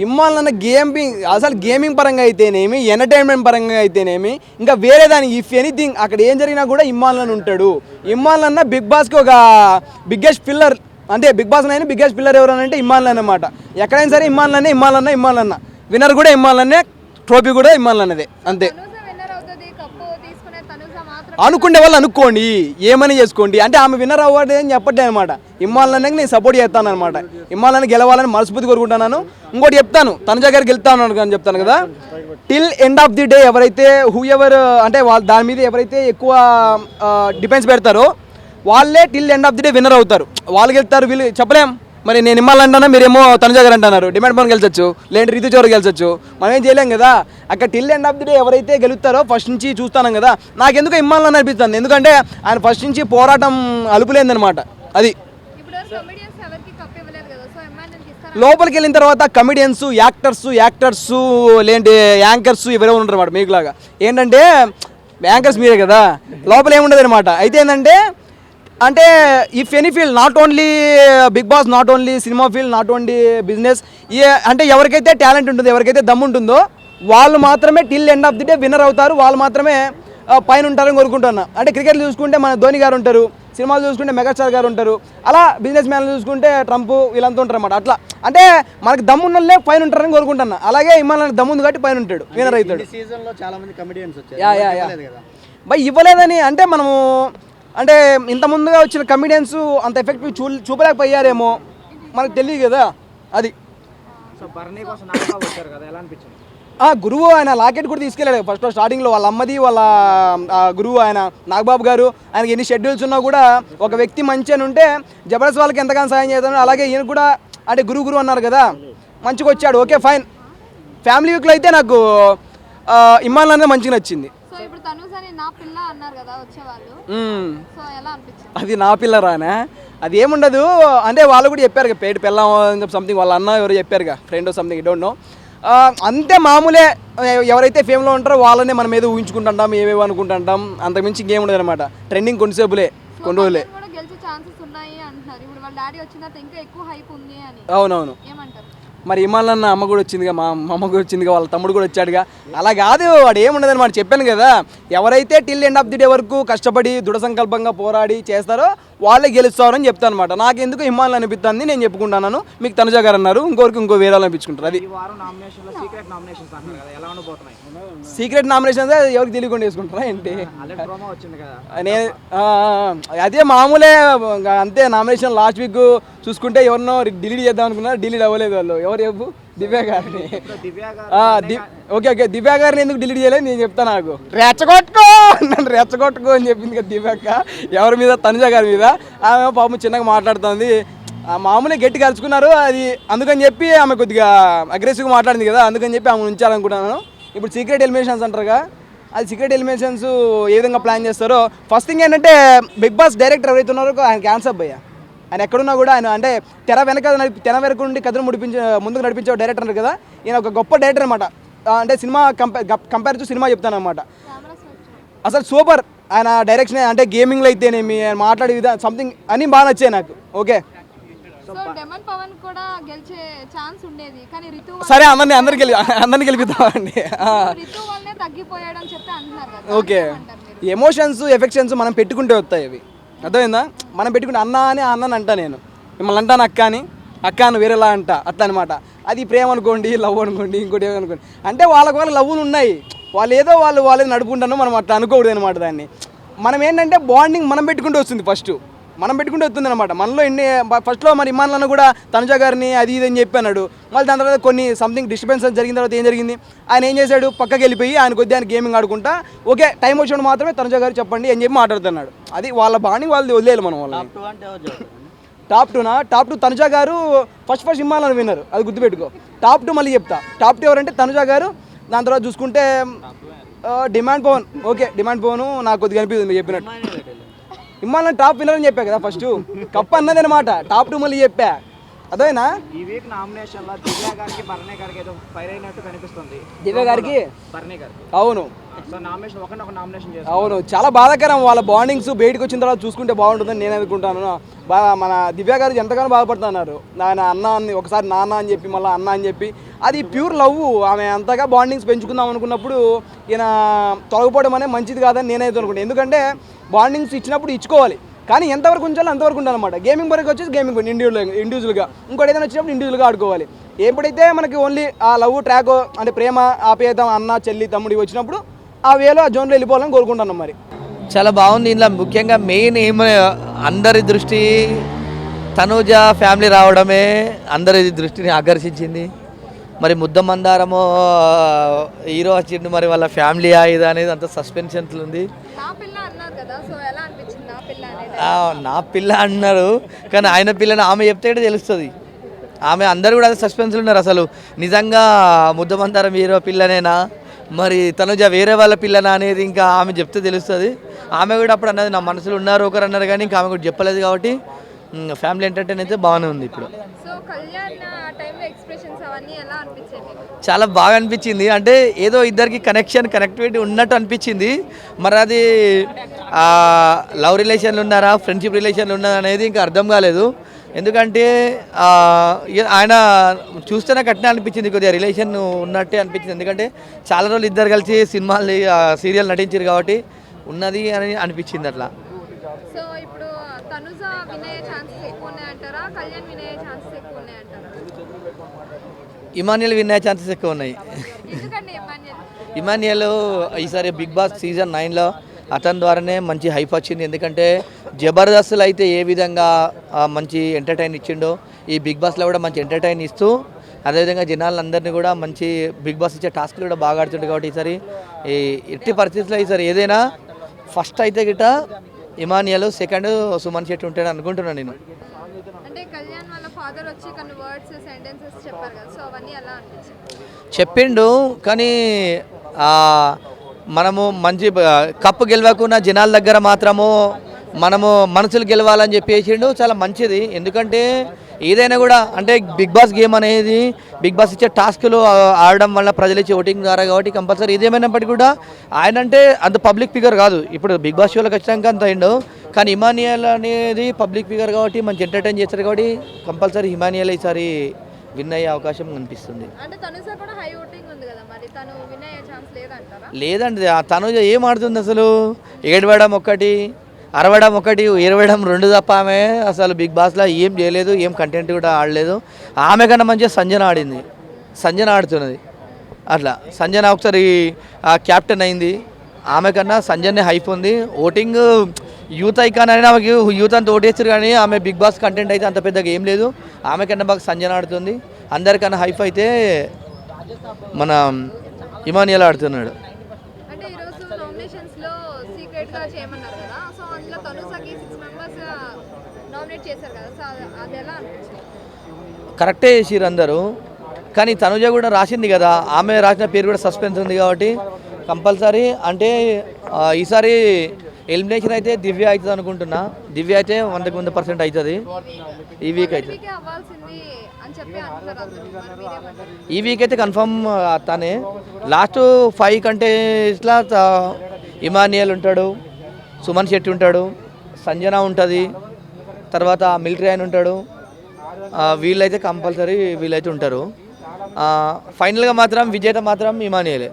ఇమ్మాలన్న gaming అసలు gaming పరంగా అయితేనేమి ఎంటర్టైన్మెంట్ పరంగా అయితేనేమి ఇంకా వేరే దానికి ఇఫ్ ఎనీథింగ్ అక్కడ ఏం జరిగినా కూడా ఇమ్మాలన్న ఉంటాడు. ఇమ్మాలన్న బిగ్ బాస్కి ఒక బిగ్గెస్ట్ పిల్లర్, అంటే బిగ్ బాస్ అయినా బిగ్గెస్ట్ పిల్లర్ ఎవరు అంటే ఇమ్మాలన్న అనమాట. ఎక్కడైనా సరే ఇమ్మాలన్న విన్నర్ కూడా ఇమ్మాలన్నే, ట్రోఫీ కూడా ఇమ్మాలన్నదే అంతే. అనుకునే వాళ్ళు అనుకోండి, ఏమని చేసుకోండి, అంటే ఆమె విన్నర్ అవ్వదు అని చెప్పట్లే అనమాట. ఇమ్మాలన్నకి నేను సపోర్ట్ చేస్తాను అనమాట. ఇమ్మాలన్న గెలవాలని మనస్ఫూర్తి కోరుకుంటున్నాను. ఇంకోటి చెప్తాను, తనుజ గారికి వెళ్తాను అని చెప్తాను కదా, till end of the day ఎవరైతే అంటే వాళ్ళ దాని మీద ఎవరైతే ఎక్కువ డిపెండ్స్ పెడతారో వాళ్ళే till end of the day winner అవుతారు. వాళ్ళు గెలుస్తారు, వీళ్ళు చెప్పలేం. మరి నేను ఇమ్మాలంటానా, మీరేమో తనుజ గారు అంటున్నారు. డిమాండ్ పవన్ గెలిచొచ్చు, లేదంటే రితు చౌదరి గెలిచొచ్చు, మనం ఏం చేయలేం కదా. అక్కడ till end of the day ఎవరైతే గెలుస్తారో ఫస్ట్ నుంచి చూస్తాను కదా, నాకెందుకు ఇమ్మాలని అనిపిస్తుంది. ఎందుకంటే ఆయన ఫస్ట్ నుంచి పోరాటం అలుపులేదనమాట. అది లోపలికి వెళ్ళిన తర్వాత కమెడియన్స్, యాక్టర్స్ లేదంటే యాంకర్స్ ఎవరెవరు ఉంటారు అన్నమాట. మీకులాగా ఏంటంటే యాంకర్స్ మీరే కదా, లోపల ఏముండదు అనమాట. అయితే ఏంటంటే అంటే if any field, not only Bigg Boss, not only cinema field, not only business, అంటే ఎవరికైతే టాలెంట్ ఉంటుందో, ఎవరికైతే దమ్ము ఉంటుందో వాళ్ళు మాత్రమే till end of the day winner అవుతారు. వాళ్ళు మాత్రమే పైన ఉంటారని కోరుకుంటున్నా. అంటే క్రికెట్ చూసుకుంటే మన ధోని గారు ఉంటారు, సినిమాలు చూసుకుంటే మెగాస్టార్ గారు ఉంటారు, అలా బిజినెస్ మ్యాన్లు చూసుకుంటే ట్రంప్ వీళ్ళంతా ఉంటారు అన్నమాట. అట్లా అంటే మనకి దమ్ము ఉన్నోళ్ళే పైన ఉంటారని కోరుకుంటున్నా. అలాగే ఇమ్మాన్ దమ్ము ఉంది కాబట్టి పైన ఉంటాడు, విన్నర్ అవుతాడు. బై ఇవ్వలేదని అంటే మనము అంటే ఇంత ముందుగా వచ్చిన కమెడియన్స్ అంత ఎఫెక్టివ్ చూపలేకపోయారేమో, మనకు తెలియదు కదా. అది గురువు ఆయన లాకెట్ కూడా తీసుకెళ్ళాడు ఫస్ట్ స్టార్టింగ్లో. వాళ్ళ అమ్మది వాళ్ళ గురువు ఆయన నాగబాబు గారు. ఆయనకి ఎన్ని షెడ్యూల్స్ ఉన్నా కూడా ఒక వ్యక్తి మంచి అని ఉంటే జబర్దస్త్ వాళ్ళకి ఎంతగానో సాయం చేస్తాడు. అలాగే ఈయన కూడా అంటే గురువు అన్నారు కదా, మంచిగా వచ్చాడు. Okay fine. ఫ్యామిలీ వీక్లో అయితే నాకు ఇమ్మాన్ అనేది మంచిగా నచ్చింది. అది నా పిల్లరానా, అది ఏముండదు. అంటే వాళ్ళు కూడా చెప్పారు కదా, పేట పిల్ల సంథింగ్, వాళ్ళ అన్న ఎవరు చెప్పారుగా, ఫ్రెండ్ సంథింగ్, డోంట్ నో. అంతే మామూలే. ఎవరైతే ఫేమ్లో ఉంటారో వాళ్ళనే మనం ఏదో ఊహించుకుంటుంటాం, ఏవేవో అనుకుంటుంటాం. అంతకుమించి ఇంకేం ఉండదు అనమాట. ట్రెండింగ్ కొన్ని రోజులే. అవునవును. మరి ఇమ్మాలన్న అమ్మ కూడా వచ్చిందిగా, మా అమ్మ కూడా వచ్చిందిగా, వాళ్ళ తమ్ముడు కూడా వచ్చాడుగా. అలా కాదు, వాడు ఏముండదు అనమాట. చెప్పాను కదా, ఎవరైతే till end of the day వరకు కష్టపడి దృఢ సంకల్పంగా పోరాడి చేస్తారో వాళ్ళే గెలుస్తారని చెప్తాను అనమాట. నాకు ఎందుకు ఇమ్మాలని అనిపిస్తుంది, నేను చెప్పుకుంటున్నాను. మీకు తనుజ గారు అన్నారు, ఇంకో వేరే అనిపించుకుంటారు. అది సీక్రెట్ నామినేషన్స్ ఎవరికి తెలియకుండా వేసుకుంటారా ఏంటి? అదే మామూలే అంతే. నామినేషన్ లాస్ట్ వీక్ చూసుకుంటే ఎవరినో డిలీట్ చేద్దాం అనుకున్నారు, డిలీట్ అవ్వలేదు వాళ్ళు. ఎవరు చెప్పు? దివ్య గారిని. ఓకే దివ్య గారిని ఎందుకు డిలీట్ చేయలేదు నేను చెప్తాను. నాకు నన్ను రెచ్చగొట్టుకో అని చెప్పింది కదా దివ్యక్క. ఎవరి మీద? తనుజ గారి మీద. ఆమె పాపం చిన్నగా మాట్లాడుతుంది. మామూలుగా గట్టిగా కలుసుకున్నారు. అది అందుకని చెప్పి ఆమె కొద్దిగా అగ్రెసివ్గా మాట్లాడింది కదా, అందుకని చెప్పి ఆమె ఉంచాలనుకుంటున్నాను. ఇప్పుడు సీక్రెట్ ఎలిమినేషన్స్ అంటారుగా, అది సీక్రెట్ ఎలిమినేషన్స్ ఏ విధంగా ప్లాన్ చేస్తారో. ఫస్ట్ థింగ్ ఏంటంటే బిగ్ బాస్ డైరెక్టర్ ఎవరైతే ఉన్నారో ఆయన క్యాన్సర్ అయ్యా. ఆయన ఎక్కడున్నా కూడా ఆయన అంటే తెర వెనక నుండి కథను ముందుకు నడిపించే డైరెక్టర్ అన్నారు కదా, ఈయన ఒక గొప్ప డైరెక్టర్ అనమాట. అంటే సినిమా కంపేర్ టు సినిమా చెప్తాను అనమాట. అసలు సూపర్ ఆయన డైరెక్షన్. అంటే గేమింగ్లో అయితేనేమి, ఆయన మాట్లాడే విధానం సంథింగ్ అన్నీ బాగా నచ్చాయి నాకు. ఓకే సరే, అందరిని గెలిపిద్దామండి. ఓకే, ఎమోషన్స్ ఎఫెక్షన్స్ మనం పెట్టుకుంటే వస్తాయి అవి, అర్థమైందా? మనం పెట్టుకుంటే అన్నని అంటా, నేను మిమ్మల్ని అంటాను అక్క అని వేరేలా అంట, అట్లా అనమాట. అది ప్రేమ అనుకోండి, లవ్ అనుకోండి, ఇంకోటి ఏమనుకోండి. అంటే వాళ్ళ లవ్వులు ఉన్నాయి, వాళ్ళు ఏదో వాళ్ళేదో నడుపుకుంటాను, మనం అట్లా అనుకోకూడదు అనమాట. దాన్ని మనం ఏంటంటే బాండింగ్ మనం పెట్టుకుంటూ వస్తుంది, వస్తుంది అనమాట. మనలో ఫస్ట్లో మరి ఇమ్మాన్లను కూడా తనుజ గారిని అది ఇది అని చెప్పి అన్నాడు. మళ్ళీ దాని తర్వాత కొన్ని సంథింగ్ డిస్టర్బెన్స్ జరిగిన తర్వాత ఏం జరిగింది, ఆయన ఏం చేశాడు, పక్కకి వెళ్ళిపోయి ఆయన కొద్దిగా ఆయన గేమింగ్ ఆడుకుంటా ఓకే టైం వచ్చినప్పుడు మాత్రమే తనుజ గారు చెప్పండి అని చెప్పి మాట్లాడుతున్నాడు. అది వాళ్ళ బాండింగ్, వాళ్ళది వదిలేయాలి మనం. వాళ్ళ టాప్ 2 తనుజ గారు ఫస్ట్ ఇమ్మాలని విన్నారు, అది గుర్తుపెట్టుకో. టాప్ 2 మళ్ళీ చెప్తా. టాప్ 2 ఎవరంటే తనుజ గారు, దాని తర్వాత చూసుకుంటే demand Pawan. Okay demand Pawan నాకు కొద్దిగా అనిపిస్తుంది మీరు చెప్పినట్టు. ఇమ్మాలని టాప్ విన్నర్ అని చెప్పా కదా, ఫస్ట్ కప్ అన్నది అనమాట. టాప్ 2 మళ్ళీ చెప్పా. అదేనా ఈ వీక్ నామినేషన్ లో దివ్య గారికి భరణి గారికి ఏదో ఫైర్ అయినట్టు కనిపిస్తుంది. దివ్య గారికి భరణి గారికి అవును సో నామినేషన్ ఒక నామినేషన్ చేస్తారు. అవును చాలా బాధాకరం. వాళ్ళ బాండింగ్స్ బయటకు వచ్చిన తర్వాత చూసుకుంటే బాగుంటుందని నేను అనుకుంటాను. మన దివ్య గారు ఎంతగానో బాధపడుతున్నారు. ఆయన అన్న అని ఒకసారి నాన్న అని చెప్పి మళ్ళీ అన్న అని చెప్పి అది ప్యూర్ లవ్. ఆమె అంతగా బాండింగ్స్ పెంచుకుందాం అనుకున్నప్పుడు ఈయన తొలగిపోవడం అనేది మంచిది కాదని నేనైతే అనుకుంటాను. ఎందుకంటే బాండింగ్స్ ఇచ్చినప్పుడు ఇచ్చుకోవాలి, కానీ ఎంతవరకు ఉంచాలో అంతవరకు ఉండాలన్నమాట. గేమింగ్ వరకు వచ్చేసి గేమింగ్ ఇండివిజువల్గా, ఇంకోటి ఏదైనా వచ్చినప్పుడు ఇండివిజువల్గా ఆడుకోవాలి. ఎప్పుడైతే మనకి ఓన్లీ ఆ లవ్ ట్రాక్ అంటే ప్రేమ ఆప్యాయత అన్న చెల్లి తమ్ముడి వచ్చినప్పుడు ఆ వేలో ఆ జోన్లో వెళ్ళిపోవాలని కోరుకుంటున్నాం. మరి చాలా బాగుంది. ఇందులో ముఖ్యంగా మెయిన్ అందరి దృష్టి తనూజ ఫ్యామిలీ రావడమే అందరి దృష్టిని ఆకర్షించింది. మరి ముద్ద మందారము హీరో వచ్చిండు, మరి వాళ్ళ ఫ్యామిలీ ఇది అనేది అంత సస్పెన్షన్స్ ఉంది. నా పిల్ల అన్నారు, కానీ ఆయన పిల్లని ఆమె చెప్తే తెలుస్తుంది. ఆమె అందరు కూడా అదే సస్పెన్స్లు ఉన్నారు. అసలు నిజంగా ముద్ద మందారం హీరో పిల్లనేనా, మరి తనుజ వేరే వాళ్ళ పిల్లనా అనేది ఇంకా ఆమె చెప్తే తెలుస్తుంది. ఆమె కూడా అప్పుడు అన్నది నా మనసులో ఉన్నారు ఒకరు అన్నారు, కానీ ఇంకా ఆమె కూడా చెప్పలేదు. కాబట్టి ఫ్యామిలీ ఎంటర్టైన్ అయితే బాగానే ఉంది. ఇప్పుడు చాలా బాగా అనిపించింది. అంటే ఏదో ఇద్దరికి కనెక్టివిటీ ఉన్నట్టు అనిపించింది. మరి అది లవ్ రిలేషన్లు ఉన్నారా ఫ్రెండ్షిప్ రిలేషన్లు ఉన్నారా అనేది ఇంకా అర్థం కాలేదు. ఎందుకంటే ఆయన చూస్తే నాకు అట్నే అనిపించింది, కొద్దిగా రిలేషన్ ఉన్నట్టే అనిపించింది. ఎందుకంటే చాలా రోజులు ఇద్దరు కలిసి సినిమాలు సీరియల్ నటించారు కాబట్టి ఉన్నది అని అనిపించింది అట్లా. ఇమాన్యుయల్ విన్ అయ్యే ఛాన్సెస్ ఎక్కువ ఉన్నాయి. ఇమాన్యుయల్ ఈసారి బిగ్ బాస్ సీజన్ 9లో అతని ద్వారానే మంచి హైప్ వచ్చింది. ఎందుకంటే జబర్దస్త్లో అయితే ఏ విధంగా మంచి ఎంటర్టైన్ ఇచ్చిండో ఈ బిగ్ బాస్లో కూడా మంచి ఎంటర్టైన్ ఇస్తూ, అదేవిధంగా జనాలందరినీ కూడా మంచి బిగ్ బాస్ ఇచ్చే టాస్క్లు కూడా బాగా ఆడుతుండే. కాబట్టి ఈసారి ఈ ఎట్టి పరిస్థితుల్లో ఈసారి ఏదైనా ఫస్ట్ అయితే గిట్ట ఇమాన్యుయల్, సెకండ్ సుమన్ శెట్టి ఉంటాడు అనుకుంటున్నాను నేను. చెప్పిండు, కానీ మనము మంచి కప్పు గెలవకుండా జనాల దగ్గర మాత్రము మనము మనసులు గెలవాలని చెప్పేసిండు. చాలా మంచిది. ఎందుకంటే ఏదైనా కూడా అంటే బిగ్ బాస్ గేమ్ అనేది బిగ్ బాస్ ఇచ్చే టాస్క్లు ఆడడం వల్ల ప్రజలు ఇచ్చే ఓటింగ్ ద్వారా, కాబట్టి కంపల్సరీ ఏదేమైనప్పటికీ కూడా ఆయన అంటే అంత పబ్లిక్ ఫిగర్ కాదు. ఇప్పుడు బిగ్ బాస్ షోలో ఖచ్చితంగా అంత అయిండు, కానీ ఇమాన్యుయల్ అనేది పబ్లిక్ ఫిగర్ కాబట్టి మంచి ఎంటర్టైన్ చేస్తారు. కాబట్టి కంపల్సరీ ఇమాన్యుయల్ ఈసారి విన్ అయ్యే అవకాశం కనిపిస్తుంది. లేదండి, తనుజ ఏం ఆడుతుంది అసలు? ఏడవడం ఒకటి, అరవడం ఒకటి, 22 తప్ప ఆమె అసలు బిగ్ బాస్లో ఏం చేయలేదు, ఏం కంటెంట్ కూడా ఆడలేదు. ఆమె కన్నా మంచిగా సంజన ఆడింది, సంజన ఆడుతున్నది. అట్లా సంజన ఒకసారి క్యాప్టెన్ అయింది, ఆమె కన్నా సంజనే హైప్ ఉంది. ఓటింగ్ యూత్ ఐకాన్ అయినా ఆమెకి యూత్ అంతా ఓటేస్తారు, కానీ ఆమె బిగ్ బాస్ కంటెంట్ అయితే అంత పెద్దగా ఏం లేదు. ఆమె కన్నా బాగా సంజన ఆడుతుంది. అందరికన్నా హైప్ అయితే మన ఇమాన్యుయల్ ఆడుతున్నాడు. కరెక్టే చేసిర్రు అందరూ, కానీ తనుజ కూడా రాసింది కదా, ఆమె రాసిన పేరు కూడా సస్పెన్స్ ఉంది. కాబట్టి కంపల్సరీ అంటే ఈసారి ఎలిమినేషన్ అయితే దివ్య అవుతుంది అనుకుంటున్నా. దివ్య అయితే 100% అవుతుంది ఈ వీక్ అయితే. ఈ వీక్ అయితే కన్ఫర్మ్ తనే. లాస్ట్ 5 కంటెస్ట్లా ఇమాన్యుయల్ ఉంటాడు, సుమన్ శెట్టి ఉంటాడు, సంజన ఉంటుంది, తర్వాత మిలిటరీ ఆయన ఉంటాడు. వీళ్ళైతే కంపల్సరీ వీళ్ళైతే ఉంటారు. ఫైనల్గా మాత్రం విజేత మాత్రం ఇమాన్యుయలే.